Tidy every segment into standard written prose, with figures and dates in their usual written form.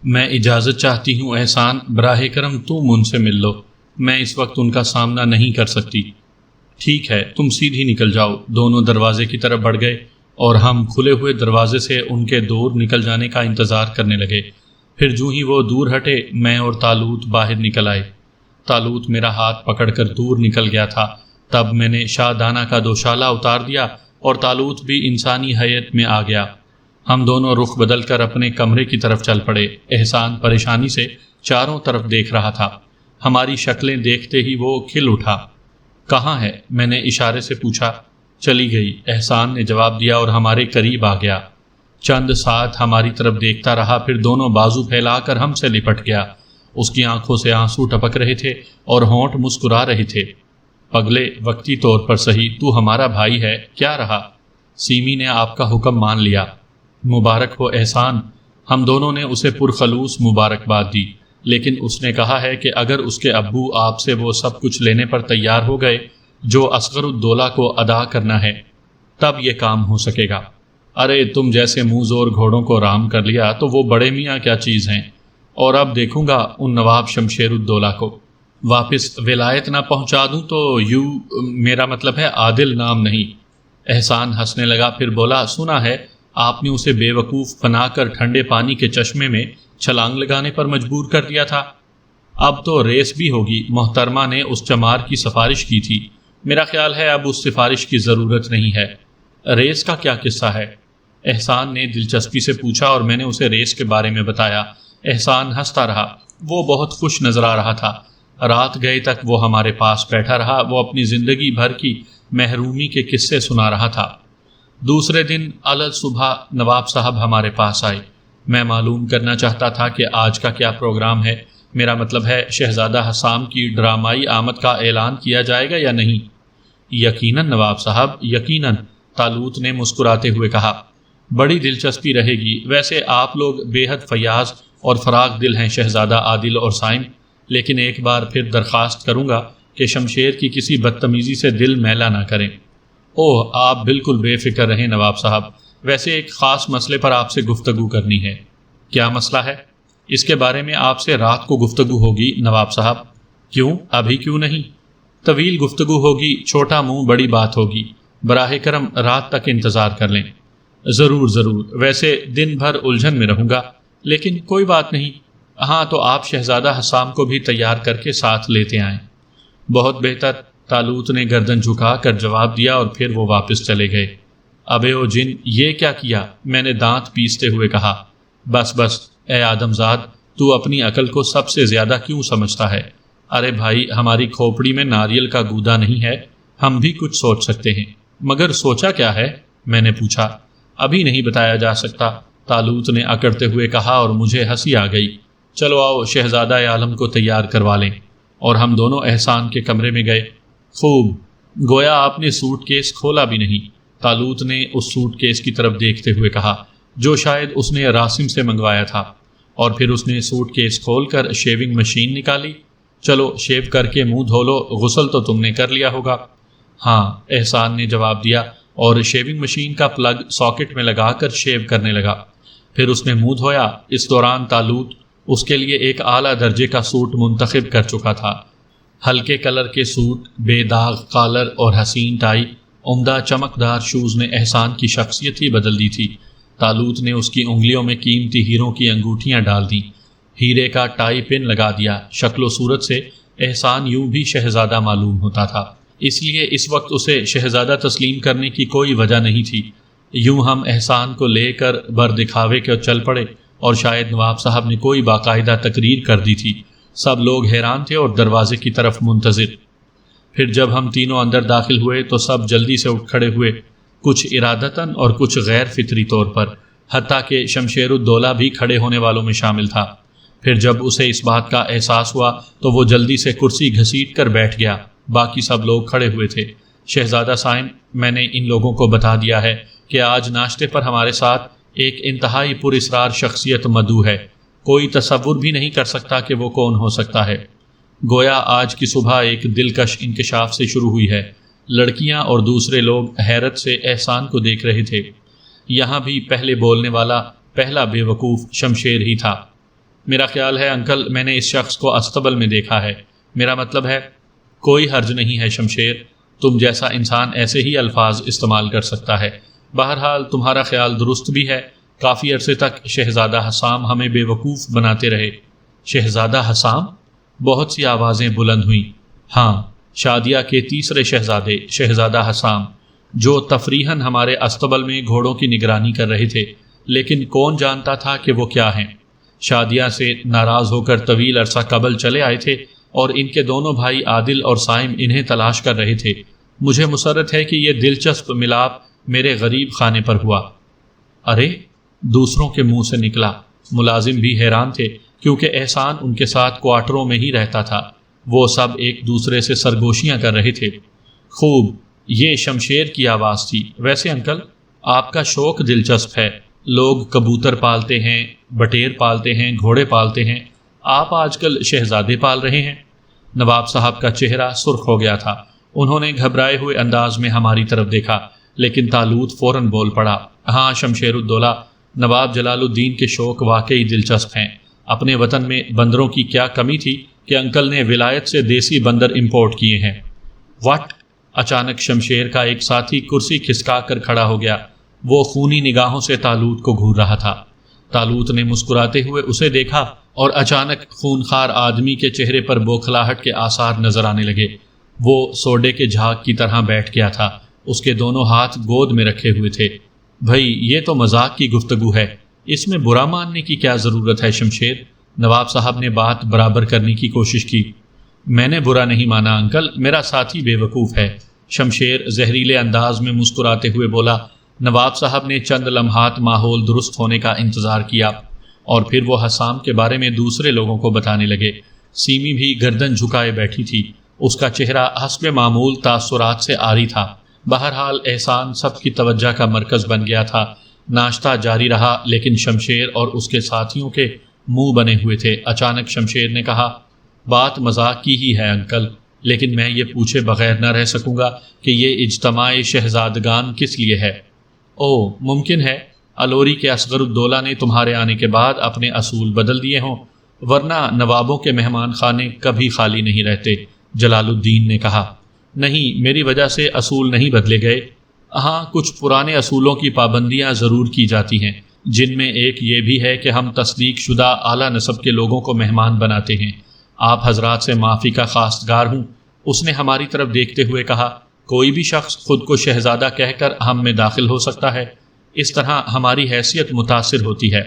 میں اجازت چاہتی ہوں احسان، براہ کرم تم ان سے مل لو، میں اس وقت ان کا سامنا نہیں کر سکتی۔ ٹھیک ہے، تم سیدھی نکل جاؤ۔ دونوں دروازے کی طرف بڑھ گئے اور ہم کھلے ہوئے دروازے سے ان کے دور نکل جانے کا انتظار کرنے لگے۔ پھر جو ہی وہ دور ہٹے، میں اور طالوت باہر نکل آئے۔ طالوت میرا ہاتھ پکڑ کر دور نکل گیا تھا، تب میں نے شاہ دانہ کا دوشالہ اتار دیا اور طالوت بھی انسانی حیت میں آ گیا۔ ہم دونوں رخ بدل کر اپنے کمرے کی طرف چل پڑے۔ احسان پریشانی سے چاروں طرف دیکھ رہا تھا۔ ہماری شکلیں دیکھتے ہی وہ کھل اٹھا۔ کہاں ہے؟ میں نے اشارے سے پوچھا۔ چلی گئی، احسان نے جواب دیا اور ہمارے قریب آ گیا۔ چند ساتھ ہماری طرف دیکھتا رہا، پھر دونوں بازو پھیلا کر ہم سے لپٹ گیا۔ اس کی آنکھوں سے آنسو ٹپک رہے تھے اور ہونٹ مسکرا رہے تھے۔ پگلے، وقتی طور پر صحیح تو ہمارا بھائی ہے، کیا رہا؟ سیمی نے آپ کا حکم مان لیا۔ مبارک ہو احسان۔ ہم دونوں نے اسے پرخلوص مبارکباد دی، لیکن اس نے کہا ہے کہ اگر اس کے ابو آپ سے وہ سب کچھ لینے پر تیار ہو گئے جو اصغر الدولہ کو ادا کرنا ہے، تب یہ کام ہو سکے گا۔ ارے تم جیسے منہ زور گھوڑوں کو رام کر لیا تو وہ بڑے میاں کیا چیز ہیں؟ اور اب دیکھوں گا ان نواب شمشیر الدولہ کو واپس ولایت نہ پہنچا دوں تو میرا مطلب ہے عادل نام نہیں۔ احسان ہنسنے لگا، پھر بولا، سنا ہے آپ نے اسے بے وقوف بنا کر ٹھنڈے پانی کے چشمے میں چھلانگ لگانے پر مجبور کر دیا تھا۔ اب تو ریس بھی ہوگی، محترمہ نے اس چمار کی سفارش کی تھی۔ میرا خیال ہے اب اس سفارش کی ضرورت نہیں ہے۔ ریس کا کیا قصہ ہے؟ احسان نے دلچسپی سے پوچھا اور میں نے اسے ریس کے بارے میں بتایا۔ احسان ہنستا رہا، وہ بہت خوش نظر آ رہا تھا۔ رات گئے تک وہ ہمارے پاس بیٹھا رہا، وہ اپنی زندگی بھر کی محرومی کے قصے سنا رہا تھا۔ دوسرے دن صبح نواب صاحب ہمارے پاس آئے۔ میں معلوم کرنا چاہتا تھا کہ آج کا کیا پروگرام ہے، میرا مطلب ہے شہزادہ حسام کی ڈرامائی آمد کا اعلان کیا جائے گا یا نہیں؟ یقیناً نواب صاحب، یقیناً، طالوت نے مسکراتے ہوئے کہا۔ بڑی دلچسپی رہے گی۔ ویسے آپ لوگ بے حد فیاض اور فراغ دل ہیں شہزادہ عادل اور سائم، لیکن ایک بار پھر درخواست کروں گا کہ شمشیر کی کسی بدتمیزی سے دل میلا نہ کریں۔ اوہ، آپ بالکل بے فکر رہیں نواب صاحب، ویسے ایک خاص مسئلے پر آپ سے گفتگو کرنی ہے۔ کیا مسئلہ ہے؟ اس کے بارے میں آپ سے رات کو گفتگو ہوگی نواب صاحب۔ کیوں؟ ابھی کیوں نہیں؟ طویل گفتگو ہوگی، چھوٹا منہ بڑی بات ہوگی، براہ کرم رات تک انتظار کر لیں۔ ضرور ضرور، ویسے دن بھر الجھن میں رہوں گا، لیکن کوئی بات نہیں۔ ہاں تو آپ شہزادہ حسام کو بھی تیار کر کے ساتھ لیتے آئیں۔ بہت بہتر، طالوت نے گردن جھکا کر جواب دیا اور پھر وہ واپس چلے گئے۔ ابے او جن، یہ کیا کیا؟ میں نے دانت پیستے ہوئے کہا۔ بس بس اے آدم زاد، تو اپنی عقل کو سب سے زیادہ کیوں سمجھتا ہے؟ ارے بھائی، ہماری کھوپڑی میں ناریل کا گودا نہیں ہے، ہم بھی کچھ سوچ سکتے ہیں۔ مگر سوچا کیا ہے؟ میں نے پوچھا۔ ابھی نہیں بتایا جا سکتا، طالوت نے اکڑتے ہوئے کہا اور مجھے ہنسی آ گئی۔ چلو آؤ شہزادہ عالم کو تیار کروا لیں۔ اور ہم دونوں احسان کے کمرے میں گئے۔ خوب، گویا آپ نے سوٹ کیس کھولا بھی نہیں، طالوت نے اس سوٹ کیس کی طرف دیکھتے ہوئے کہا، جو شاید اس نے راسم سے منگوایا تھا۔ اور پھر اس نے سوٹ کیس کھول کر شیونگ مشین نکالی۔ چلو شیو کر کے منہ دھو لو، غسل تو تم نے کر لیا ہوگا۔ ہاں، احسان نے جواب دیا اور شیونگ مشین کا پلگ ساکٹ میں لگا کر شیو کرنے لگا۔ پھر اس نے منہ دھویا۔ اس دوران طالوت اس کے لیے ایک اعلیٰ درجے کا سوٹ منتخب کر چکا تھا۔ ہلکے کلر کے سوٹ، بے داغ کالر اور حسین ٹائی، عمدہ چمکدار شوز نے احسان کی شخصیت ہی بدل دی تھی۔ طالوت نے اس کی انگلیوں میں قیمتی ہیروں کی انگوٹھیاں ڈال دیں، ہیرے کا ٹائی پن لگا دیا۔ شکل و صورت سے احسان یوں بھی شہزادہ معلوم ہوتا تھا، اس لیے اس وقت اسے شہزادہ تسلیم کرنے کی کوئی وجہ نہیں تھی۔ یوں ہم احسان کو لے کر بر دکھاوے کے چل پڑے اور شاید نواب صاحب نے کوئی باقاعدہ تقریر کر دی تھی۔ سب لوگ حیران تھے اور دروازے کی طرف منتظر۔ پھر جب ہم تینوں اندر داخل ہوئے تو سب جلدی سے اٹھ کھڑے ہوئے، کچھ ارادتاً اور کچھ غیر فطری طور پر، حتیٰ کہ شمشیر الدولہ بھی کھڑے ہونے والوں میں شامل تھا۔ پھر جب اسے اس بات کا احساس ہوا تو وہ جلدی سے کرسی گھسیٹ کر بیٹھ گیا۔ باقی سب لوگ کھڑے ہوئے تھے۔ شہزادہ سائم، میں نے ان لوگوں کو بتا دیا ہے کہ آج ناشتے پر ہمارے ساتھ ایک انتہائی پر اسرار شخصیت مدعو ہے۔ کوئی تصور بھی نہیں کر سکتا کہ وہ کون ہو سکتا ہے۔ گویا آج کی صبح ایک دلکش انکشاف سے شروع ہوئی ہے۔ لڑکیاں اور دوسرے لوگ حیرت سے احسان کو دیکھ رہے تھے۔ یہاں بھی پہلے بولنے والا پہلا بے وقوف شمشیر ہی تھا۔ میرا خیال ہے انکل میں نے اس شخص کو استبل میں دیکھا ہے. میرا مطلب ہے کوئی حرج نہیں ہے شمشیر، تم جیسا انسان ایسے ہی الفاظ استعمال کر سکتا ہے. بہرحال تمہارا خیال درست بھی ہے. کافی عرصے تک شہزادہ حسام ہمیں بے وقوف بناتے رہے. شہزادہ حسام؟ بہت سی آوازیں بلند ہوئیں. ہاں، شادیہ کے تیسرے شہزادے شہزادہ حسام، جو تفریحاً ہمارے استبل میں گھوڑوں کی نگرانی کر رہے تھے، لیکن کون جانتا تھا کہ وہ کیا ہیں. شادیہ سے ناراض ہو کر طویل عرصہ قبل چلے آئے تھے اور ان کے دونوں بھائی عادل اور صائم انہیں تلاش کر رہے تھے. مجھے مسرت ہے کہ یہ دلچسپ ملاپ میرے غریب خانے پر ہوا. ارے، دوسروں کے منہ سے نکلا. ملازم بھی حیران تھے کیونکہ احسان ان کے ساتھ کوارٹروں میں ہی رہتا تھا. وہ سب ایک دوسرے سے سرگوشیاں کر رہے تھے. خوب، یہ شمشیر کی آواز تھی. ویسے انکل، آپ کا شوق دلچسپ ہے. لوگ کبوتر پالتے ہیں، بٹیر پالتے ہیں، گھوڑے پالتے ہیں. آپ آج کل شہزادے پال رہے ہیں. نواب صاحب کا چہرہ سرخ ہو گیا تھا. انہوں نے گھبرائے ہوئے انداز میں ہماری طرف دیکھا، لیکن طالوت فوراً بول پڑا. ہاں شمشیر الدولہ، نواب جلال الدین کے شوق واقعی دلچسپ ہیں. اپنے وطن میں بندروں کی کیا کمی تھی کہ انکل نے ولایت سے دیسی بندر امپورٹ کیے ہیں. واٹ؟ اچانک شمشیر کا ایک ساتھی کرسی کھسکا کر کھڑا ہو گیا. وہ خونی نگاہوں سے طالوت کو گھور رہا تھا. طالوت نے مسکراتے ہوئے اسے دیکھا اور اچانک خونخوار آدمی کے چہرے پر بوکھلاہٹ کے آثار نظر آنے لگے. وہ سوڈے کے جھاگ کی طرح بیٹھ گیا تھا. اس کے دونوں ہاتھ گود میں رکھے ہوئے تھے. بھائی، یہ تو مذاق کی گفتگو ہے، اس میں برا ماننے کی کیا ضرورت ہے شمشیر؟ نواب صاحب نے بات برابر کرنے کی کوشش کی. میں نے برا نہیں مانا انکل، میرا ساتھی بے وقوف ہے. شمشیر زہریلے انداز میں مسکراتے ہوئے بولا. نواب صاحب نے چند لمحات ماحول درست ہونے کا انتظار کیا اور پھر وہ حسام کے بارے میں دوسرے لوگوں کو بتانے لگے. سیمی بھی گردن جھکائے بیٹھی تھی. اس کا چہرہ حسب معمول تاثرات سے عاری تھا. بہرحال احسان سب کی توجہ کا مرکز بن گیا تھا. ناشتہ جاری رہا، لیکن شمشیر اور اس کے ساتھیوں کے منہ بنے ہوئے تھے. اچانک شمشیر نے کہا، بات مذاق کی ہی ہے انکل، لیکن میں یہ پوچھے بغیر نہ رہ سکوں گا کہ یہ اجتماع شہزادگان کس لیے ہے؟ اوہ، ممکن ہے الوری کے اصغر الدولہ نے تمہارے آنے کے بعد اپنے اصول بدل دیے ہوں، ورنہ نوابوں کے مہمان خانے کبھی خالی نہیں رہتے. جلال الدین نے کہا. نہیں، میری وجہ سے اصول نہیں بدلے گئے. ہاں، کچھ پرانے اصولوں کی پابندیاں ضرور کی جاتی ہیں، جن میں ایک یہ بھی ہے کہ ہم تصدیق شدہ اعلیٰ نسب کے لوگوں کو مہمان بناتے ہیں. آپ حضرات سے معافی کا خواستگار ہوں. اس نے ہماری طرف دیکھتے ہوئے کہا. کوئی بھی شخص خود کو شہزادہ کہہ کر ہم میں داخل ہو سکتا ہے. اس طرح ہماری حیثیت متاثر ہوتی ہے.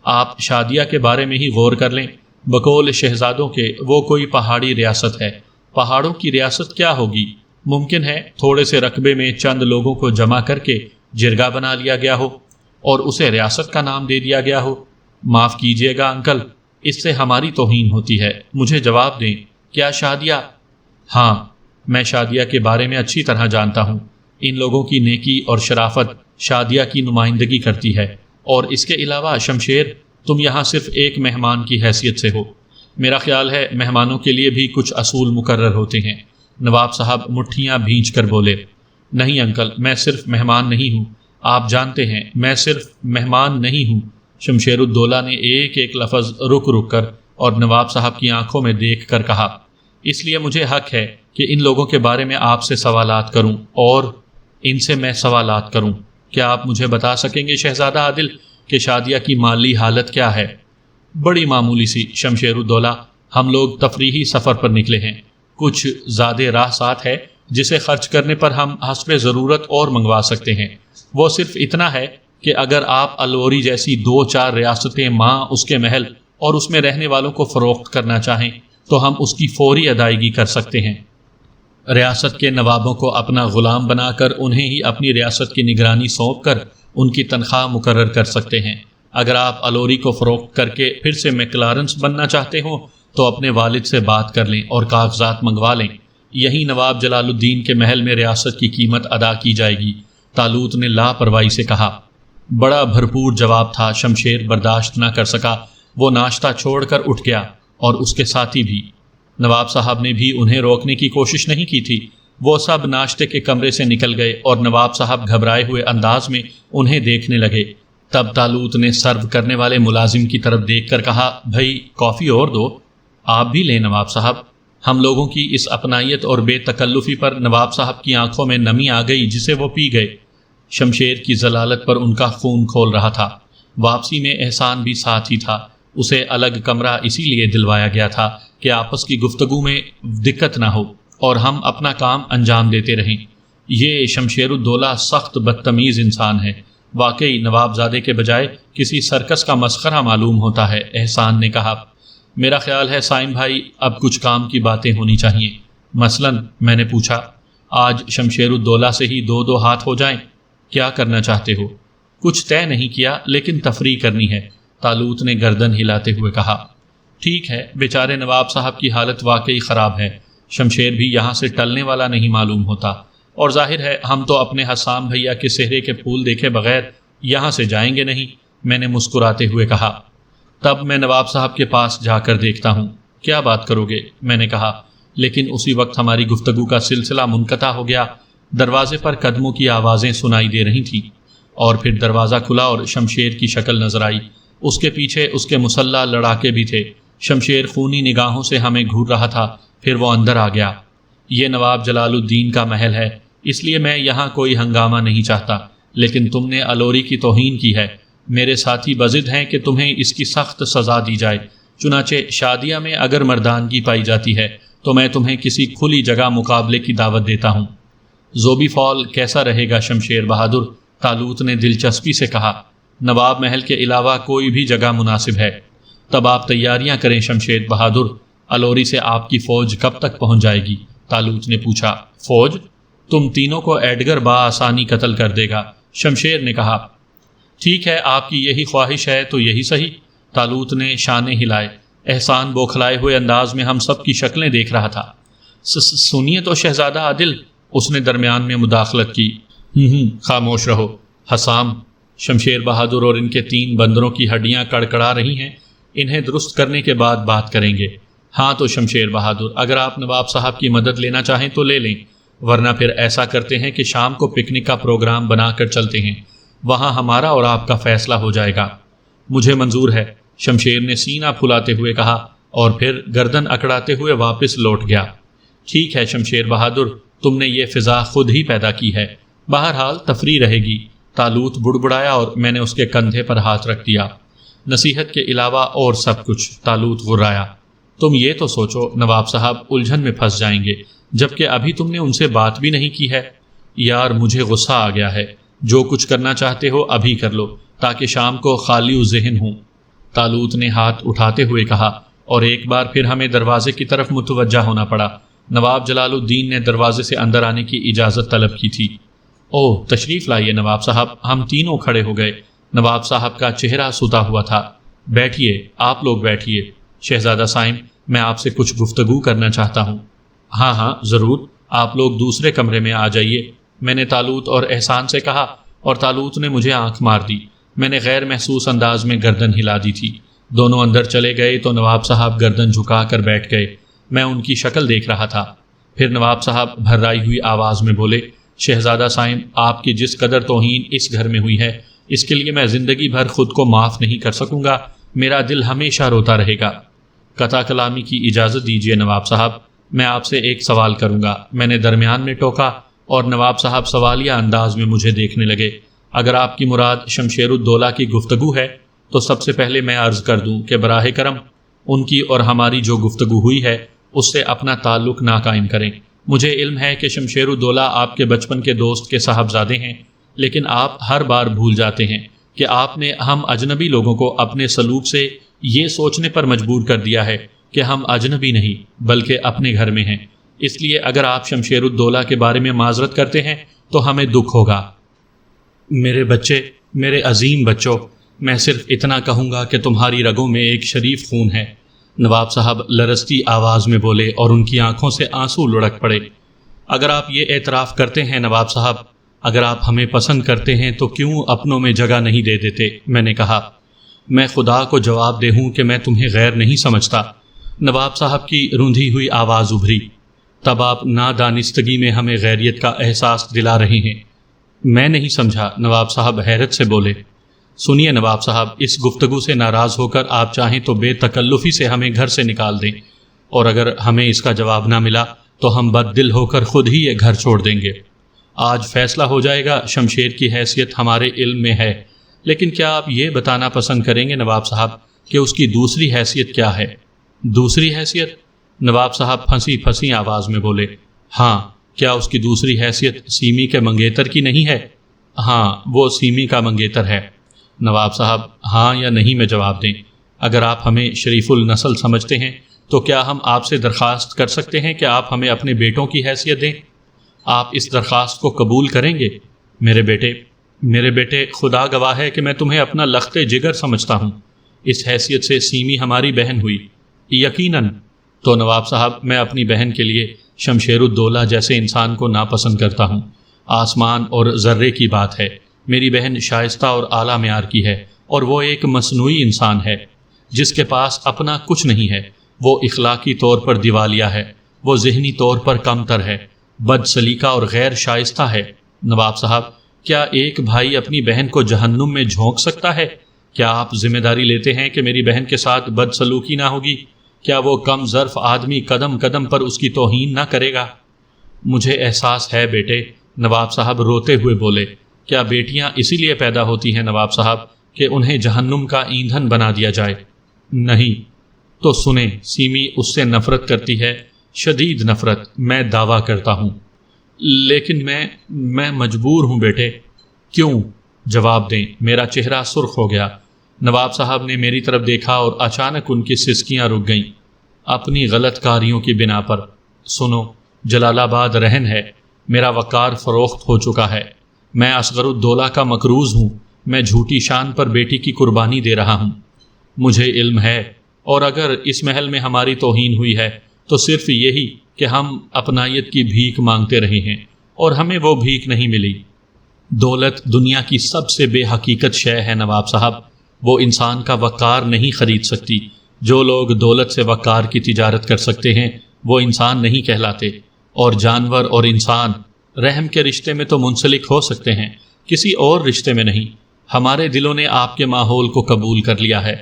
آپ شادیہ کے بارے میں ہی غور کر لیں. بقول شہزادوں کے وہ کوئی پہاڑی ریاست ہے. پہاڑوں کی ریاست کیا ہوگی؟ ممکن ہے تھوڑے سے رقبے میں چند لوگوں کو جمع کر کے جرگہ بنا لیا گیا ہو اور اسے ریاست کا نام دے دیا گیا ہو. معاف کیجیے گا انکل، اس سے ہماری توہین ہوتی ہے. مجھے جواب دیں، کیا شادیہ؟ ہاں، میں شادیہ کے بارے میں اچھی طرح جانتا ہوں. ان لوگوں کی نیکی اور شرافت شادیہ کی نمائندگی کرتی ہے. اور اس کے علاوہ شمشیر، تم یہاں صرف ایک مہمان کی حیثیت سے ہو. میرا خیال ہے مہمانوں کے لیے بھی کچھ اصول مقرر ہوتے ہیں. نواب صاحب مٹھیاں بھینچ کر بولے. نہیں انکل، میں صرف مہمان نہیں ہوں. آپ جانتے ہیں میں صرف مہمان نہیں ہوں. شمشیر الدولہ نے ایک ایک لفظ رک رک کر اور نواب صاحب کی آنکھوں میں دیکھ کر کہا. اس لیے مجھے حق ہے کہ ان لوگوں کے بارے میں آپ سے سوالات کروں اور ان سے میں سوالات کروں. کیا آپ مجھے بتا سکیں گے شہزادہ عادل کہ شادیہ کی مالی حالت کیا ہے؟ بڑی معمولی سی شمشیر الدولہ. ہم لوگ تفریحی سفر پر نکلے ہیں. کچھ زیادہ راہ ساتھ ہے جسے خرچ کرنے پر ہم حسب ضرورت اور منگوا سکتے ہیں. وہ صرف اتنا ہے کہ اگر آپ الوری جیسی 2-4 ریاستیں ماں اس کے محل اور اس میں رہنے والوں کو فروخت کرنا چاہیں تو ہم اس کی فوری ادائیگی کر سکتے ہیں. ریاست کے نوابوں کو اپنا غلام بنا کر انہیں ہی اپنی ریاست کی نگرانی سونپ کر ان کی تنخواہ مقرر کر سکتے ہیں. اگر آپ الوری کو فروخت کر کے پھر سے میکلارنس بننا چاہتے ہوں تو اپنے والد سے بات کر لیں اور کاغذات منگوا لیں. یہی نواب جلال الدین کے محل میں ریاست کی قیمت ادا کی جائے گی. طالوت نے لاپرواہی سے کہا. بڑا بھرپور جواب تھا. شمشیر برداشت نہ کر سکا. وہ ناشتہ چھوڑ کر اٹھ گیا اور اس کے ساتھی بھی. نواب صاحب نے بھی انہیں روکنے کی کوشش نہیں کی تھی. وہ سب ناشتے کے کمرے سے نکل گئے اور نواب صاحب گھبرائے ہوئے انداز میں انہیں دیکھنے لگے. تب طالوت نے سرو کرنے والے ملازم کی طرف دیکھ کر کہا، بھائی کافی اور دو۔ آپ بھی لیں نواب صاحب۔ ہم لوگوں کی اس اپنائیت اور بے تکلفی پر نواب صاحب کی آنکھوں میں نمی آ گئی، جسے وہ پی گئے۔ شمشیر کی ضلالت پر ان کا خون کھول رہا تھا۔ واپسی میں احسان بھی ساتھ ہی تھا۔ اسے الگ کمرہ اسی لیے دلوایا گیا تھا کہ آپس کی گفتگو میں دقت نہ ہو اور ہم اپنا کام انجام دیتے رہیں۔ یہ شمشیر الدولہ سخت بدتمیز انسان ہے، واقعی نوابزادے کے بجائے کسی سرکس کا مسخرہ معلوم ہوتا ہے، احسان نے کہا۔ میرا خیال ہے سائم بھائی، اب کچھ کام کی باتیں ہونی چاہیے۔ مثلاً میں نے پوچھا، آج شمشیر الدولہ سے ہی دو دو ہاتھ ہو جائیں؟ کیا کرنا چاہتے ہو؟ کچھ طے نہیں کیا، لیکن تفریح کرنی ہے، طالوت نے گردن ہلاتے ہوئے کہا۔ ٹھیک ہے، بیچارے نواب صاحب کی حالت واقعی خراب ہے۔ شمشیر بھی یہاں سے ٹلنے والا نہیں معلوم ہوتا، اور ظاہر ہے ہم تو اپنے حسام بھیا کے چہرے کے پھول دیکھے بغیر یہاں سے جائیں گے نہیں، میں نے مسکراتے ہوئے کہا۔ تب میں نواب صاحب کے پاس جا کر دیکھتا ہوں، کیا بات کرو گے؟ میں نے کہا، لیکن اسی وقت ہماری گفتگو کا سلسلہ منقطع ہو گیا۔ دروازے پر قدموں کی آوازیں سنائی دے رہی تھیں، اور پھر دروازہ کھلا اور شمشیر کی شکل نظر آئی۔ اس کے پیچھے اس کے مسلح لڑاکے بھی تھے۔ شمشیر خونی نگاہوں سے ہمیں گھور رہا تھا، پھر وہ اندر آ گیا۔ یہ نواب جلال الدین کا محل ہے، اس لیے میں یہاں کوئی ہنگامہ نہیں چاہتا، لیکن تم نے الوری کی توہین کی ہے۔ میرے ساتھی بضد ہیں کہ تمہیں اس کی سخت سزا دی جائے، چنانچہ شادیہ میں اگر مردانگی پائی جاتی ہے تو میں تمہیں کسی کھلی جگہ مقابلے کی دعوت دیتا ہوں۔ زوبی فال کیسا رہے گا شمشیر بہادر؟ طالوت نے دلچسپی سے کہا۔ نواب محل کے علاوہ کوئی بھی جگہ مناسب ہے۔ تب آپ تیاریاں کریں شمشیر بہادر۔ الوری سے آپ کی فوج کب تک پہنچ جائے گی؟ طالوت نے پوچھا۔ فوج؟ تم تینوں کو ایڈگر بآسانی قتل کر دے گا، شمشیر نے کہا۔ ٹھیک ہے، آپ کی یہی خواہش ہے تو یہی صحیح، طالوت نے شانے ہلائے۔ احسان بوکھلائے ہوئے انداز میں ہم سب کی شکلیں دیکھ رہا تھا۔ سنیے تو شہزادہ عادل، اس نے درمیان میں مداخلت کی۔ خاموش رہو حسام، شمشیر بہادر اور ان کے 3 بندروں کی ہڈیاں کڑکڑا رہی ہیں، انہیں درست کرنے کے بعد بات کریں گے۔ ہاں تو شمشیر بہادر، اگر آپ نواب صاحب کی مدد لینا چاہیں تو لے لیں، ورنہ پھر ایسا کرتے ہیں کہ شام کو پکنک کا پروگرام بنا کر چلتے ہیں، وہاں ہمارا اور آپ کا فیصلہ ہو جائے گا۔ مجھے منظور ہے، شمشیر نے سینہ پھلاتے ہوئے کہا، اور پھر گردن اکڑاتے ہوئے واپس لوٹ گیا۔ ٹھیک ہے شمشیر بہادر، تم نے یہ فضا خود ہی پیدا کی ہے، بہرحال تفریح رہے گی۔ طالوت بڑبڑایا اور میں نے اس کے کندھے پر ہاتھ رکھ دیا۔ نصیحت کے علاوہ اور سب کچھ، طالوت غرایا۔ تم یہ تو سوچو نواب صاحب الجھن میں پھنس جائیں گے، جبکہ ابھی تم نے ان سے بات بھی نہیں کی ہے۔ یار مجھے غصہ آ گیا ہے، جو کچھ کرنا چاہتے ہو ابھی کر لو، تاکہ شام کو خالی ذہن ہوں، طالوت نے ہاتھ اٹھاتے ہوئے کہا، اور ایک بار پھر ہمیں دروازے کی طرف متوجہ ہونا پڑا۔ نواب جلال الدین نے دروازے سے اندر آنے کی اجازت طلب کی تھی۔ اوہ تشریف لائیے نواب صاحب، ہم تینوں کھڑے ہو گئے۔ نواب صاحب کا چہرہ ستا ہوا تھا۔ بیٹھیے، آپ لوگ بیٹھیے۔ شہزادہ سائم، میں آپ سے کچھ گفتگو کرنا چاہتا ہوں۔ ہاں ضرور، آپ لوگ دوسرے کمرے میں آ جائیے، میں نے طالوت اور احسان سے کہا، اور طالوت نے مجھے آنکھ مار دی۔ میں نے غیر محسوس انداز میں گردن ہلا دی تھی۔ دونوں اندر چلے گئے تو نواب صاحب گردن جھکا کر بیٹھ گئے۔ میں ان کی شکل دیکھ رہا تھا۔ پھر نواب صاحب بھرائی ہوئی آواز میں بولے، شہزادہ سائم، آپ کی جس قدر توہین اس گھر میں ہوئی ہے، اس کے لیے میں زندگی بھر خود کو معاف نہیں کر سکوں گا، میرا دل ہمیشہ روتا رہے گا۔ قطع کلامی کی اجازت دیجیے نواب صاحب، میں آپ سے ایک سوال کروں گا، میں نے درمیان میں ٹوکا، اور نواب صاحب سوالیہ انداز میں مجھے دیکھنے لگے۔ اگر آپ کی مراد شمشیر الدولہ کی گفتگو ہے تو سب سے پہلے میں عرض کر دوں کہ براہ کرم ان کی اور ہماری جو گفتگو ہوئی ہے اس سے اپنا تعلق نہ قائم کریں۔ مجھے علم ہے کہ شمشیر الدولہ آپ کے بچپن کے دوست کے صاحبزادے ہیں، لیکن آپ ہر بار بھول جاتے ہیں کہ آپ نے ہم اجنبی لوگوں کو اپنے سلوک سے یہ سوچنے پر مجبور کر دیا ہے کہ ہم اجنبی نہیں بلکہ اپنے گھر میں ہیں۔ اس لیے اگر آپ شمشیر الدولہ کے بارے میں معذرت کرتے ہیں تو ہمیں دکھ ہوگا۔ میرے بچے، میرے عظیم بچوں، میں صرف اتنا کہوں گا کہ تمہاری رگوں میں ایک شریف خون ہے، نواب صاحب لرزتی آواز میں بولے، اور ان کی آنکھوں سے آنسو لڑک پڑے۔ اگر آپ یہ اعتراف کرتے ہیں نواب صاحب، اگر آپ ہمیں پسند کرتے ہیں تو کیوں اپنوں میں جگہ نہیں دے دیتے؟ میں نے کہا۔ میں خدا کو جواب دے ہوں کہ میں تمہیں غیر نہیں سمجھتا، نواب صاحب کی روندھی ہوئی آواز ابھری۔ تب آپ نادانستگی میں ہمیں غیریت کا احساس دلا رہے ہیں؟ میں نہیں سمجھا، نواب صاحب حیرت سے بولے۔ سنیے نواب صاحب، اس گفتگو سے ناراض ہو کر آپ چاہیں تو بے تکلفی سے ہمیں گھر سے نکال دیں، اور اگر ہمیں اس کا جواب نہ ملا تو ہم بد دل ہو کر خود ہی یہ گھر چھوڑ دیں گے۔ آج فیصلہ ہو جائے گا، شمشیر کی حیثیت ہمارے علم میں ہے، لیکن کیا آپ یہ بتانا پسند کریں گے نواب صاحب کہ اس کی دوسری حیثیت کیا ہے؟ دوسری حیثیت؟ نواب صاحب پھنسی پھنسی آواز میں بولے، ہاں، کیا اس کی دوسری حیثیت سیمی کے منگیتر کی نہیں ہے؟ ہاں، وہ سیمی کا منگیتر ہے۔ نواب صاحب ہاں یا نہیں میں جواب دیں۔ اگر آپ ہمیں شریف النسل سمجھتے ہیں تو کیا ہم آپ سے درخواست کر سکتے ہیں کہ آپ ہمیں اپنے بیٹوں کی حیثیت دیں؟ آپ اس درخواست کو قبول کریں گے؟ میرے بیٹے، خدا گواہ ہے کہ میں تمہیں اپنا لخت جگر سمجھتا ہوں۔ اس حیثیت سے سیمی ہماری بہن ہوئی۔ یقیناً۔ تو نواب صاحب، میں اپنی بہن کے لیے شمشیر الدولہ جیسے انسان کو ناپسند کرتا ہوں۔ آسمان اور ذرے کی بات ہے، میری بہن شائستہ اور اعلیٰ معیار کی ہے، اور وہ ایک مصنوعی انسان ہے جس کے پاس اپنا کچھ نہیں ہے۔ وہ اخلاقی طور پر دیوالیہ ہے، وہ ذہنی طور پر کمتر ہے، بد سلیقہ اور غیر شائستہ ہے۔ نواب صاحب، کیا ایک بھائی اپنی بہن کو جہنم میں جھونک سکتا ہے؟ کیا آپ ذمہ داری لیتے ہیں کہ میری بہن کے ساتھ بد سلوکی نہ ہوگی؟ کیا وہ کم ظرف آدمی قدم قدم پر اس کی توہین نہ کرے گا؟ مجھے احساس ہے بیٹے، نواب صاحب روتے ہوئے بولے۔ کیا بیٹیاں اسی لیے پیدا ہوتی ہیں نواب صاحب کہ انہیں جہنم کا ایندھن بنا دیا جائے؟ نہیں۔ تو سنیں، سیمی اس سے نفرت کرتی ہے، شدید نفرت، میں دعویٰ کرتا ہوں۔ لیکن میں مجبور ہوں بیٹے۔ کیوں؟ جواب دیں۔ میرا چہرہ سرخ ہو گیا۔ نواب صاحب نے میری طرف دیکھا اور اچانک ان کی سسکیاں رک گئیں، اپنی غلط کاریوں کی بنا پر۔ سنو، جلال آباد رہن ہے، میرا وقار فروخت ہو چکا ہے، میں اصغر الدولہ کا مقروض ہوں، میں جھوٹی شان پر بیٹی کی قربانی دے رہا ہوں۔ مجھے علم ہے، اور اگر اس محل میں ہماری توہین ہوئی ہے تو صرف یہی کہ ہم اپنائیت کی بھیک مانگتے رہے ہیں اور ہمیں وہ بھیک نہیں ملی۔ دولت دنیا کی سب سے بے حقیقت شے ہے نواب صاحب، وہ انسان کا وقار نہیں خرید سکتی۔ جو لوگ دولت سے وقار کی تجارت کر سکتے ہیں وہ انسان نہیں کہلاتے، اور جانور اور انسان رحم کے رشتے میں تو منسلک ہو سکتے ہیں، کسی اور رشتے میں نہیں۔ ہمارے دلوں نے آپ کے ماحول کو قبول کر لیا ہے،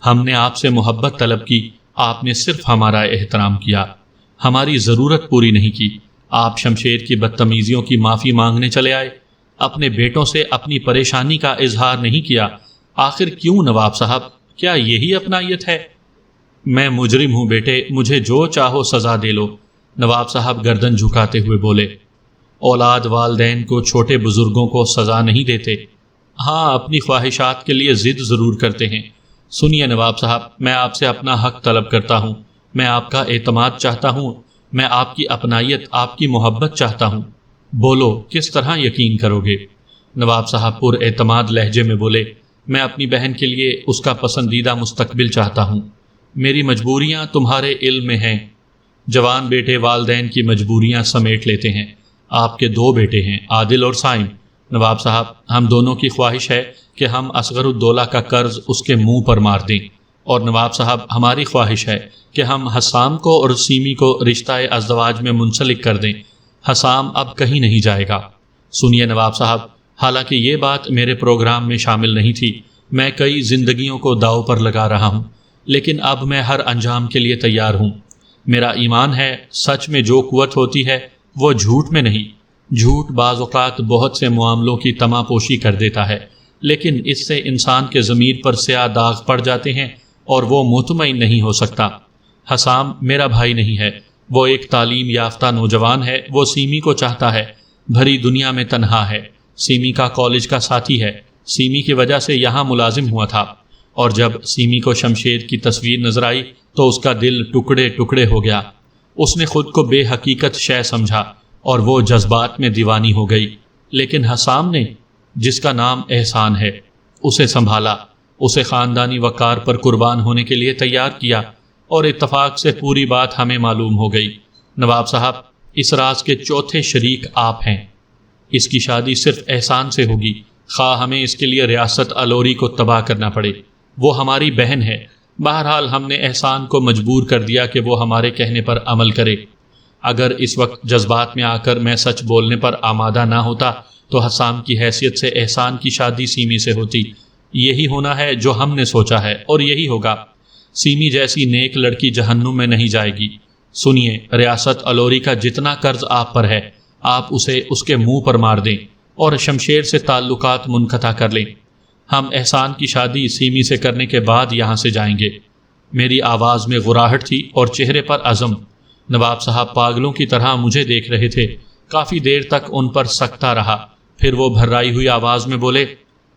ہم نے آپ سے محبت طلب کی، آپ نے صرف ہمارا احترام کیا، ہماری ضرورت پوری نہیں کی۔ آپ شمشیر کی بدتمیزیوں کی معافی مانگنے چلے آئے، اپنے بیٹوں سے اپنی پریشانی کا اظہار نہیں کیا۔ آخر کیوں نواب صاحب؟ کیا یہی اپنائیت ہے؟ میں مجرم ہوں بیٹے، مجھے جو چاہو سزا دے لو، نواب صاحب گردن جھکاتے ہوئے بولے۔ اولاد والدین کو، چھوٹے بزرگوں کو سزا نہیں دیتے، ہاں اپنی خواہشات کے لیے ضد ضرور کرتے ہیں۔ سنیے نواب صاحب، میں آپ سے اپنا حق طلب کرتا ہوں، میں آپ کا اعتماد چاہتا ہوں، میں آپ کی اپنائیت، آپ کی محبت چاہتا ہوں۔ بولو، کس طرح یقین کرو گے؟ نواب صاحب پر اعتماد لہجے میں بولے، میں اپنی بہن کے لیے اس کا پسندیدہ مستقبل چاہتا ہوں، میری مجبوریاں تمہارے علم میں ہیں۔ جوان بیٹے والدین کی مجبوریاں سمیٹ لیتے ہیں۔ آپ کے 2 بیٹے ہیں، عادل اور صائم۔ نواب صاحب، ہم دونوں کی خواہش ہے کہ ہم اصغر الدولہ کا قرض اس کے منہ پر مار دیں، اور نواب صاحب ہماری خواہش ہے کہ ہم حسام کو اور سیمی کو رشتہ ازدواج میں منسلک کر دیں۔ حسام اب کہیں نہیں جائے گا۔ سنیے نواب صاحب، حالانکہ یہ بات میرے پروگرام میں شامل نہیں تھی، میں کئی زندگیوں کو داؤ پر لگا رہا ہوں، لیکن اب میں ہر انجام کے لیے تیار ہوں۔ میرا ایمان ہے، سچ میں جو قوت ہوتی ہے وہ جھوٹ میں نہیں۔ جھوٹ بعض اوقات بہت سے معاملوں کی تما پوشی کر دیتا ہے، لیکن اس سے انسان کے ضمیر پر سیاہ داغ پڑ جاتے ہیں اور وہ مطمئن نہیں ہو سکتا۔ حسام میرا بھائی نہیں ہے، وہ ایک تعلیم یافتہ نوجوان ہے، وہ سیمی کو چاہتا ہے، بھری دنیا میں تنہا ہے، سیمی کا کالج کا ساتھی ہے، سیمی کی وجہ سے یہاں ملازم ہوا تھا، اور جب سیمی کو شمشیر کی تصویر نظر آئی تو اس کا دل ٹکڑے ٹکڑے ہو گیا۔ اس نے خود کو بے حقیقت شے سمجھا اور وہ جذبات میں دیوانی ہو گئی، لیکن حسام نے، جس کا نام احسان ہے، اسے سنبھالا، اسے خاندانی وقار پر قربان ہونے کے لیے تیار کیا، اور اتفاق سے پوری بات ہمیں معلوم ہو گئی۔ نواب صاحب، اس راز کے چوتھے شریک آپ ہیں۔ اس کی شادی صرف احسان سے ہوگی، خواہ ہمیں اس کے لیے ریاست الوری کو تباہ کرنا پڑے۔ وہ ہماری بہن ہے۔ بہرحال ہم نے احسان کو مجبور کر دیا کہ وہ ہمارے کہنے پر عمل کرے۔ اگر اس وقت جذبات میں آ کر میں سچ بولنے پر آمادہ نہ ہوتا تو حسام کی حیثیت سے احسان کی شادی سیمی سے ہوتی، یہی ہونا ہے جو ہم نے سوچا ہے اور یہی ہوگا۔ سیمی جیسی نیک لڑکی جہنم میں نہیں جائے گی۔ سنیے، ریاست الوری کا جتنا قرض آپ پر ہے آپ اسے اس کے منہ پر مار دیں اور شمشیر سے تعلقات منقطع کر لیں۔ ہم احسان کی شادی سیمی سے کرنے کے بعد یہاں سے جائیں گے۔ میری آواز میں غراہٹ تھی اور چہرے پر عزم۔ نواب صاحب پاگلوں کی طرح مجھے دیکھ رہے تھے۔ کافی دیر تک ان پر سکتا رہا، پھر وہ بھرائی ہوئی آواز میں بولے،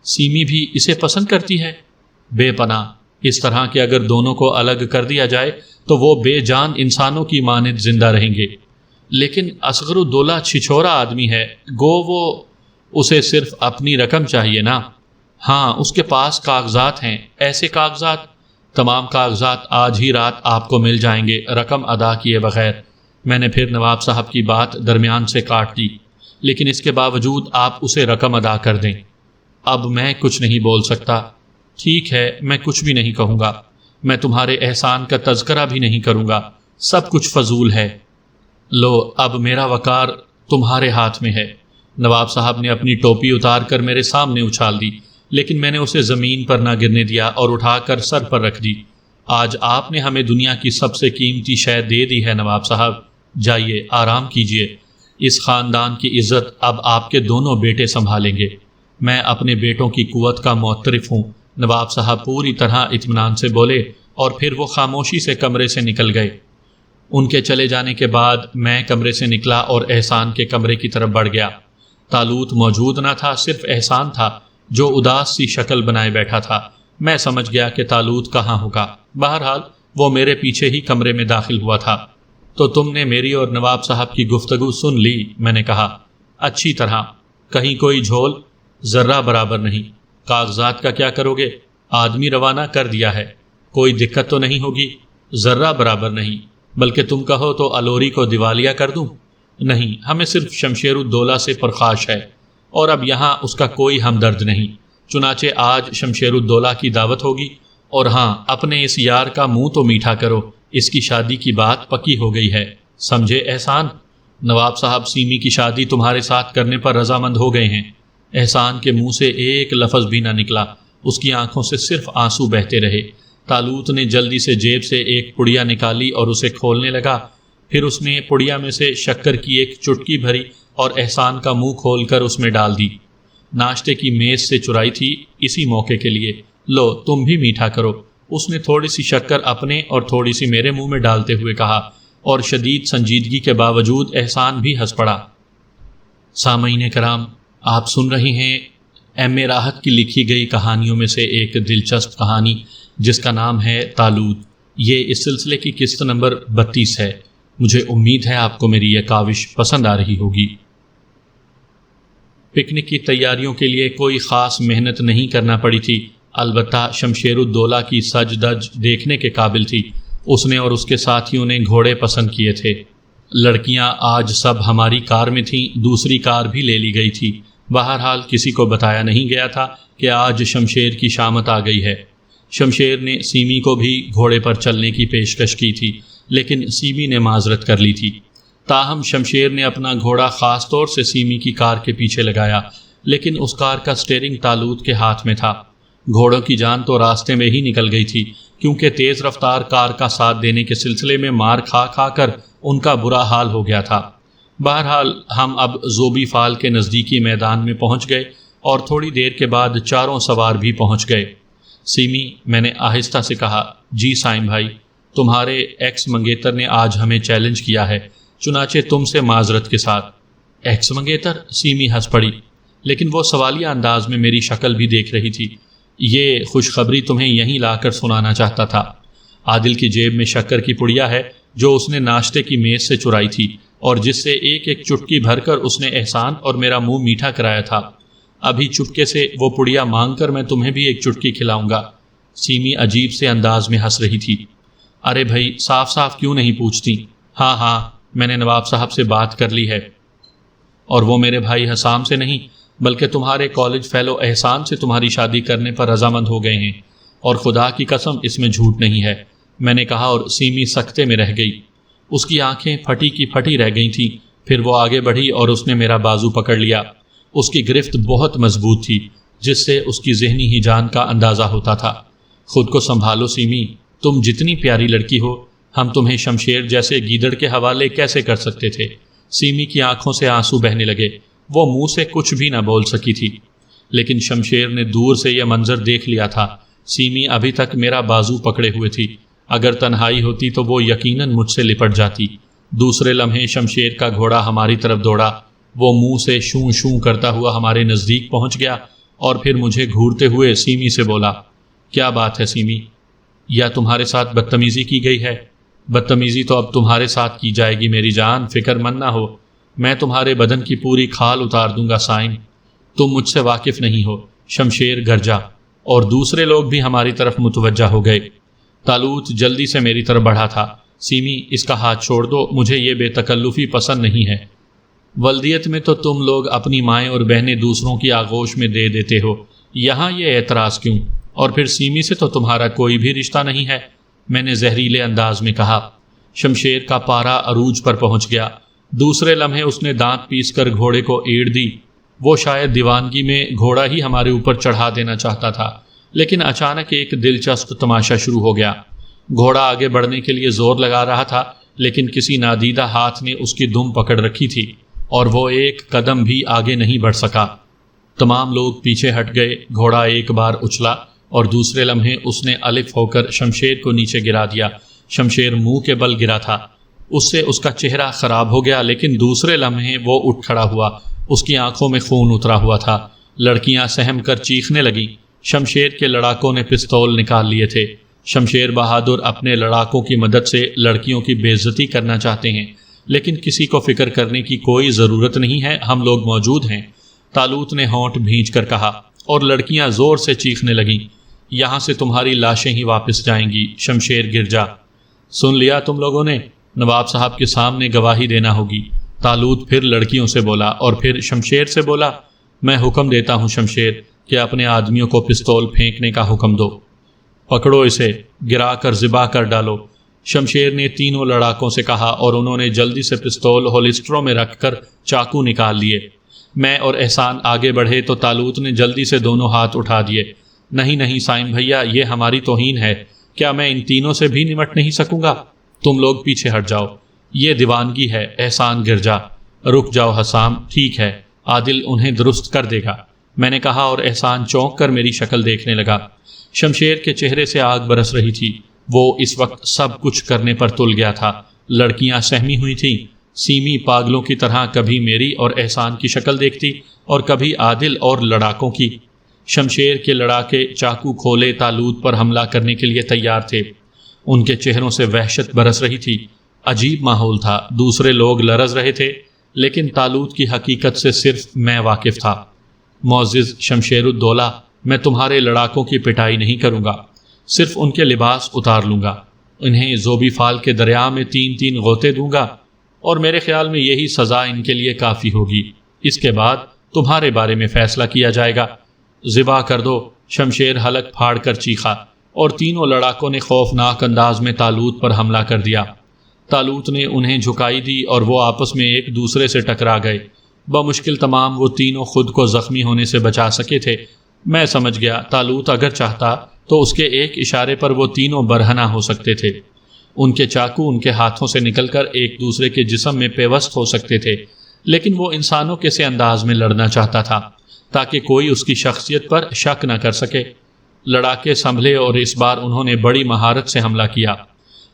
سیمی بھی اسے پسند کرتی ہے؟ بے پناہ، اس طرح کہ اگر دونوں کو الگ کر دیا جائے تو وہ بے جان انسانوں کی مانند زندہ رہیں گے۔ لیکن اصغر الدولہ چھچھورا آدمی ہے، گو وہ اسے صرف اپنی رقم چاہیے نا۔ ہاں، اس کے پاس کاغذات ہیں، ایسے کاغذات۔ تمام کاغذات آج ہی رات آپ کو مل جائیں گے رقم ادا کیے بغیر۔ میں نے پھر نواب صاحب کی بات درمیان سے کاٹ دی، لیکن اس کے باوجود آپ اسے رقم ادا کر دیں۔ اب میں کچھ نہیں بول سکتا۔ ٹھیک ہے، میں کچھ بھی نہیں کہوں گا۔ میں تمہارے احسان کا تذکرہ بھی نہیں کروں گا، سب کچھ فضول ہے۔ لو، اب میرا وقار تمہارے ہاتھ میں ہے۔ نواب صاحب نے اپنی ٹوپی اتار کر میرے سامنے اچھال دی، لیکن میں نے اسے زمین پر نہ گرنے دیا اور اٹھا کر سر پر رکھ دی۔ آج آپ نے ہمیں دنیا کی سب سے قیمتی شے دے دی ہے نواب صاحب، جائیے آرام کیجیے۔ اس خاندان کی عزت اب آپ کے دونوں بیٹے سنبھالیں گے۔ میں اپنے بیٹوں کی قوت کا معترف ہوں۔ نواب صاحب پوری طرح اطمینان سے بولے اور پھر وہ خاموشی سے کمرے سے نکل گئے۔ ان کے چلے جانے کے بعد میں کمرے سے نکلا اور احسان کے کمرے کی طرف بڑھ گیا۔ طالوت موجود نہ تھا، صرف احسان تھا جو اداس سی شکل بنائے بیٹھا تھا۔ میں سمجھ گیا کہ طالوت کہاں ہوگا۔ بہرحال وہ میرے پیچھے ہی کمرے میں داخل ہوا تھا۔ تو تم نے میری اور نواب صاحب کی گفتگو سن لی؟ میں نے کہا۔ اچھی طرح۔ کہیں کوئی جھول؟ ذرہ برابر نہیں۔ کاغذات کا کیا کرو گے؟ آدمی روانہ کر دیا ہے۔ کوئی دقت تو نہیں ہوگی؟ ذرہ برابر نہیں، بلکہ تم کہو تو الوری کو دیوالیہ کر دوں؟ نہیں، ہمیں صرف شمشیر الدولہ سے پرخاش ہے اور اب یہاں اس کا کوئی ہمدرد نہیں۔ چنانچہ آج شمشیر الدولہ کی دعوت ہوگی، اور ہاں، اپنے اس یار کا منہ تو میٹھا کرو، اس کی شادی کی بات پکی ہو گئی ہے، سمجھے احسان؟ نواب صاحب سیمی کی شادی تمہارے ساتھ کرنے پر رضامند ہو گئے ہیں۔ احسان کے منہ سے ایک لفظ بھی نہ نکلا، اس کی آنکھوں سے صرف آنسو بہتے رہے۔ طالوت نے جلدی سے جیب سے ایک پڑیا نکالی اور اسے کھولنے لگا، پھر اس نے پڑیا میں سے شکر کی ایک چٹکی بھری اور احسان کا منہ کھول کر اس میں ڈال دی۔ ناشتے کی میز سے چرائی تھی اسی موقع کے لیے۔ لو، تم بھی میٹھا کرو، اس نے تھوڑی سی شکر اپنے اور تھوڑی سی میرے منہ میں ڈالتے ہوئے کہا، اور شدید سنجیدگی کے باوجود احسان بھی ہنس پڑا۔ سامعین کرام، آپ سن رہے ہیں ایم اے راحت کی لکھی گئی کہانیوں میں سے ایک دلچسپ کہانی جس کا نام ہے طالوت۔ یہ اس سلسلے کی قسط نمبر 32 ہے۔ مجھے امید ہے آپ کو میری یہ کاوش پسند آ رہی ہوگی۔ پکنک کی تیاریوں کے لیے کوئی خاص محنت نہیں کرنا پڑی تھی، البتہ شمشیر الدولہ کی سج دج دیکھنے کے قابل تھی۔ اس نے اور اس کے ساتھیوں نے گھوڑے پسند کیے تھے۔ لڑکیاں آج سب ہماری کار میں تھیں، دوسری کار بھی لے لی گئی تھی۔ بہرحال کسی کو بتایا نہیں گیا تھا کہ آج شمشیر کی شامت آ گئی ہے۔ شمشیر نے سیمی کو بھی گھوڑے پر چلنے کی پیشکش کی تھی، لیکن سیمی نے معذرت کر لی تھی۔ تاہم شمشیر نے اپنا گھوڑا خاص طور سے سیمی کی کار کے پیچھے لگایا، لیکن اس کار کا سٹیئرنگ طالوت کے ہاتھ میں تھا۔ گھوڑوں کی جان تو راستے میں ہی نکل گئی تھی، کیونکہ تیز رفتار کار کا ساتھ دینے کے سلسلے میں مار کھا کھا کر ان کا برا حال ہو گیا تھا۔ بہرحال ہم اب زوبی فال کے نزدیکی میدان میں پہنچ گئے اور تھوڑی دیر کے بعد چاروں سوار بھی پہنچ گئے۔ سیمی، میں نے آہستہ سے کہا، جی سائم بھائی، تمہارے ایکس منگیتر نے آج ہمیں چیلنج کیا ہے، چنانچہ تم سے معذرت کے ساتھ۔ ایکس منگیتر؟ سیمی ہنس پڑی، لیکن وہ سوالیہ انداز میں میری شکل بھی دیکھ رہی تھی۔ یہ خوشخبری تمہیں یہیں لا کر سنانا چاہتا تھا۔ عادل کی جیب میں شکر کی پڑیا ہے جو اس نے ناشتے کی میز سے چرائی تھی اور جس سے ایک ایک چٹکی بھر کر اس نے احسان اور میرا منہ میٹھا کرایا تھا۔ ابھی چپکے سے وہ پڑیا مانگ کر میں تمہیں بھی ایک چٹکی کھلاؤں گا۔ سیمی عجیب سے انداز میں ہنس رہی تھی۔ ارے بھائی، صاف صاف کیوں نہیں پوچھتی؟ ہاں، میں نے نواب صاحب سے بات کر لی ہے، اور وہ میرے بھائی حسام سے نہیں بلکہ تمہارے کالج فیلو احسان سے تمہاری شادی کرنے پر رضامند ہو گئے ہیں، اور خدا کی قسم اس میں جھوٹ نہیں ہے، میں نے کہا، اور سیمی سکتے میں رہ گئی۔ اس کی آنکھیں پھٹی کی پھٹی رہ گئی تھیں۔ پھر وہ آگے بڑھی اور اس نے میرا بازو پکڑ لیا۔ اس کی گرفت بہت مضبوط تھی، جس سے اس کی ذہنی ہی جان کا اندازہ ہوتا تھا۔ خود کو سنبھالو سیمی، تم جتنی پیاری لڑکی ہو، ہم تمہیں شمشیر جیسے گیدڑ کے حوالے کیسے کر سکتے تھے؟ سیمی کی آنکھوں سے آنسو بہنے لگے، وہ منہ سے کچھ بھی نہ بول سکی تھی، لیکن شمشیر نے دور سے یہ منظر دیکھ لیا تھا۔ سیمی ابھی تک میرا بازو پکڑے ہوئے تھی، اگر تنہائی ہوتی تو وہ یقیناً مجھ سے لپٹ جاتی۔ دوسرے لمحے شمشیر کا گھوڑا ہماری طرف دوڑا، وہ منہ سے شوں شوں کرتا ہوا ہمارے نزدیک پہنچ گیا اور پھر مجھے گھورتے ہوئے سیمی سے بولا، کیا بات ہے سیمی؟ یا تمہارے ساتھ بدتمیزی کی گئی ہے؟ بدتمیزی تو اب تمہارے ساتھ کی جائے گی میری جان، فکر مند نہ ہو، میں تمہارے بدن کی پوری کھال اتار دوں گا سائن۔ تم مجھ سے واقف نہیں ہو، شمشیر گرجا، اور دوسرے لوگ بھی ہماری طرف متوجہ ہو گئے۔ طالوت جلدی سے میری طرف بڑھا تھا۔ سیمی، اس کا ہاتھ چھوڑ دو، مجھے یہ بے تکلفی پسند نہیں ہے۔ ولدیت میں تو تم لوگ اپنی مائیں اور بہنیں دوسروں کی آغوش میں دے دیتے ہو، یہاں یہ اعتراض کیوں؟ اور پھر سیمی سے تو تمہارا کوئی بھی رشتہ نہیں ہے، میں نے زہریلے انداز میں کہا۔ شمشیر کا پارا عروج پر پہنچ گیا۔ دوسرے لمحے اس نے دانت پیس کر گھوڑے کو ایڑ دی۔ وہ شاید دیوانگی میں گھوڑا ہی ہمارے اوپر چڑھا دینا چاہتا تھا، لیکن اچانک ایک دلچسپ تماشا شروع ہو گیا۔ گھوڑا آگے بڑھنے کے لیے زور لگا رہا تھا، لیکن کسی نادیدہ ہاتھ نے اس کی دم پکڑ رکھی تھی اور وہ ایک قدم بھی آگے نہیں بڑھ سکا۔ تمام لوگ پیچھے ہٹ گئے۔ گھوڑا ایک بار اچھلا اور دوسرے لمحے اس نے الف ہو کر شمشیر کو نیچے گرا دیا۔ شمشیر منہ کے بل گرا تھا، اس سے اس کا چہرہ خراب ہو گیا، لیکن دوسرے لمحے وہ اٹھ کھڑا ہوا، اس کی آنکھوں میں خون اترا ہوا تھا۔ لڑکیاں سہم کر چیخنے لگیں۔ شمشیر کے لڑاکوں نے پستول نکال لیے تھے۔ شمشیر بہادر اپنے لڑاکوں کی مدد سے لڑکیوں کی بے عزتی کرنا چاہتے ہیں، لیکن کسی کو فکر کرنے کی کوئی ضرورت نہیں ہے، ہم لوگ موجود ہیں۔ طالوت نے ہونٹ بھینچ کر کہا، اور لڑکیاں زور سے چیخنے لگیں، یہاں سے تمہاری لاشیں ہی واپس جائیں گی، شمشیر گر جا۔ سن لیا تم لوگوں نے، نواب صاحب کے سامنے گواہی دینا ہوگی۔ طالوت پھر لڑکیوں سے بولا اور پھر شمشیر سے بولا، میں حکم دیتا ہوں شمشیر کہ اپنے آدمیوں کو پستول پھینکنے کا حکم دو، پکڑو اسے، گرا کر ذبح کر ڈالو۔ شمشیر نے تینوں لڑاکوں سے کہا اور انہوں نے جلدی سے پستول ہولسٹروں میں رکھ کر چاقو نکال لیے۔ میں اور احسان آگے بڑھے تو طالوت نے جلدی سے دونوں ہاتھ اٹھا دیے۔ نہیں نہیں سائن بھیا، یہ ہماری توہین ہے، کیا میں ان تینوں سے بھی نمٹ نہیں سکوں گا؟ تم لوگ پیچھے ہٹ جاؤ، یہ دیوانگی ہے۔ احسان گر جا۔ رک جاؤ حسام، ٹھیک ہے، عادل انہیں درست کر دے گا، میں نے کہا، اور احسان چونک کر میری شکل دیکھنے لگا۔ شمشیر کے چہرے سے آگ برس رہی تھی، وہ اس وقت سب کچھ کرنے پر تل گیا تھا۔ لڑکیاں سہمی ہوئی تھیں۔ سیمی پاگلوں کی طرح کبھی میری اور احسان کی شکل دیکھتی اور کبھی عادل اور لڑاکوں کی۔ شمشیر کے لڑاکے چاقو کھولے طالوت پر حملہ کرنے کے لیے تیار تھے۔ ان کے چہروں سے وحشت برس رہی تھی۔ عجیب ماحول تھا، دوسرے لوگ لرز رہے تھے، لیکن طالوت کی حقیقت سے صرف میں واقف تھا۔ معزز شمشیر الدولہ، میں تمہارے لڑاکوں کی پٹائی نہیں کروں گا، صرف ان کے لباس اتار لوں گا، انہیں زوبی فال کے دریا میں 3 غوطے دوں گا، اور میرے خیال میں یہی سزا ان کے لیے کافی ہوگی۔ اس کے بعد تمہارے بارے میں فیصلہ کیا جائے گا۔ ذبح کر دو، شمشیر حلق پھاڑ کر چیخا، اور تینوں لڑاکوں نے خوفناک انداز میں طالوت پر حملہ کر دیا۔ طالوت نے انہیں جھکائی دی اور وہ آپس میں ایک دوسرے سے ٹکرا گئے۔ بمشکل تمام وہ تینوں خود کو زخمی ہونے سے بچا سکے تھے۔ میں سمجھ گیا طالوت اگر چاہتا تو اس کے ایک اشارے پر وہ تینوں برہنہ ہو سکتے تھے۔ ان کے چاقو ان کے ہاتھوں سے نکل کر ایک دوسرے کے جسم میں پیوست ہو سکتے تھے، لیکن وہ انسانوں کے سے انداز میں لڑنا چاہتا تھا تاکہ کوئی اس کی شخصیت پر شک نہ کر سکے۔ لڑاکے سنبھلے اور اس بار انہوں نے بڑی مہارت سے حملہ کیا،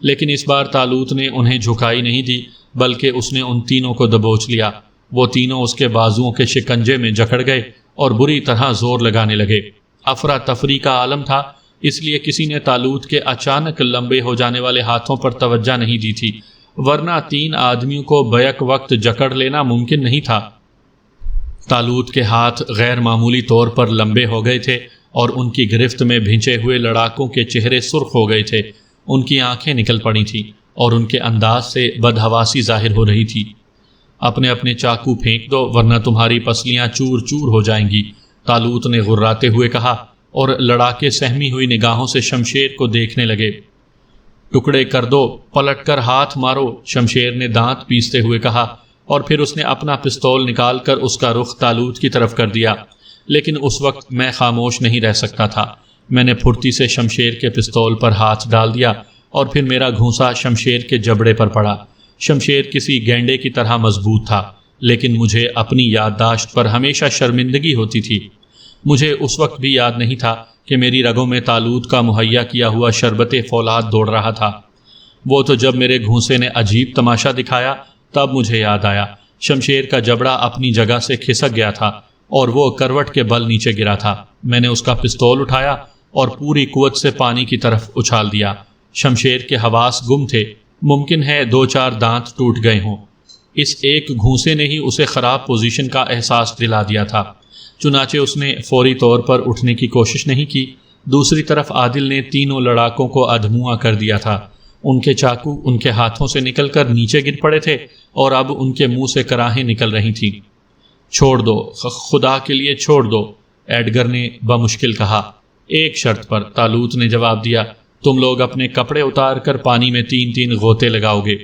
لیکن اس بار طالوت نے انہیں جھکائی نہیں دی، بلکہ اس نے ان تینوں کو دبوچ لیا۔ وہ تینوں اس کے بازوؤں کے شکنجے میں جکڑ گئے اور بری طرح زور لگانے لگے۔ افراتفری کا عالم تھا، اس لیے کسی نے طالوت کے اچانک لمبے ہو جانے والے ہاتھوں پر توجہ نہیں دی تھی، ورنہ 3 آدمیوں کو بیک وقت جکڑ لینا ممکن نہیں تھا۔ طالوت کے ہاتھ غیر معمولی طور پر لمبے ہو گئے تھے اور ان کی گرفت میں بھنچے ہوئے لڑاکوں کے چہرے سرخ ہو گئے تھے، ان کی آنکھیں نکل پڑی تھیں اور ان کے انداز سے بدحواسی ظاہر ہو رہی تھی۔ اپنے اپنے چاقو پھینک دو ورنہ تمہاری پسلیاں چور چور ہو جائیں گی، طالوت نے غراتے ہوئے کہا، اور لڑاکے سہمی ہوئی نگاہوں سے شمشیر کو دیکھنے لگے۔ ٹکڑے کر دو، پلٹ کر ہاتھ مارو، شمشیر نے دانت پیستے ہوئے کہا، اور پھر اس نے اپنا پستول نکال کر اس کا رخ طالوت کی طرف کر دیا۔ لیکن اس وقت میں خاموش نہیں رہ سکتا تھا۔ میں نے پھرتی سے شمشیر کے پستول پر ہاتھ ڈال دیا اور پھر میرا گھونسا شمشیر کے جبڑے پر پڑا۔ شمشیر کسی گینڈے کی طرح مضبوط تھا، لیکن مجھے اپنی یادداشت پر ہمیشہ شرمندگی ہوتی تھی۔ مجھے اس وقت بھی یاد نہیں تھا کہ میری رگوں میں طالوت کا مہیا کیا ہوا شربت فولاد دوڑ رہا تھا۔ وہ تو جب میرے گھونسے نے عجیب تماشا دکھایا تب مجھے یاد آیا۔ شمشیر کا جبڑا اپنی جگہ سے کھسک گیا تھا اور وہ کروٹ کے بل نیچے گرا تھا۔ میں نے اس کا پستول اٹھایا اور پوری قوت سے پانی کی طرف اچھال دیا۔ شمشیر کے حواس گم تھے، ممکن ہے 2-4 دانت ٹوٹ گئے ہوں۔ اس ایک گھونسے نے ہی اسے خراب پوزیشن کا احساس دلا دیا تھا، چنانچہ اس نے فوری طور پر اٹھنے کی کوشش نہیں کی۔ دوسری طرف عادل نے تینوں لڑاکوں کو ادھموا کر دیا تھا۔ ان کے چاقو ان کے ہاتھوں سے نکل کر نیچے گر پڑے تھے اور اب ان کے منہ سے کراہیں نکل رہی تھیں۔ چھوڑ دو، خدا کے لیے چھوڑ دو، ایڈگر نے بمشکل کہا۔ ایک شرط پر، طالوت نے جواب دیا، تم لوگ اپنے کپڑے اتار کر پانی میں 3 غوطے لگاؤ گے۔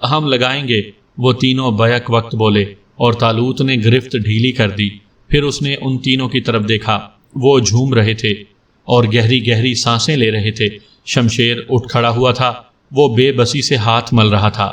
ہم لگائیں گے، وہ تینوں بیک وقت بولے، اور طالوت نے گرفت ڈھیلی کر دی۔ پھر اس نے ان تینوں کی طرف دیکھا، وہ جھوم رہے تھے اور گہری گہری سانسیں لے رہے تھے۔ شمشیر اٹھ کھڑا ہوا تھا، وہ بے بسی سے ہاتھ مل رہا تھا۔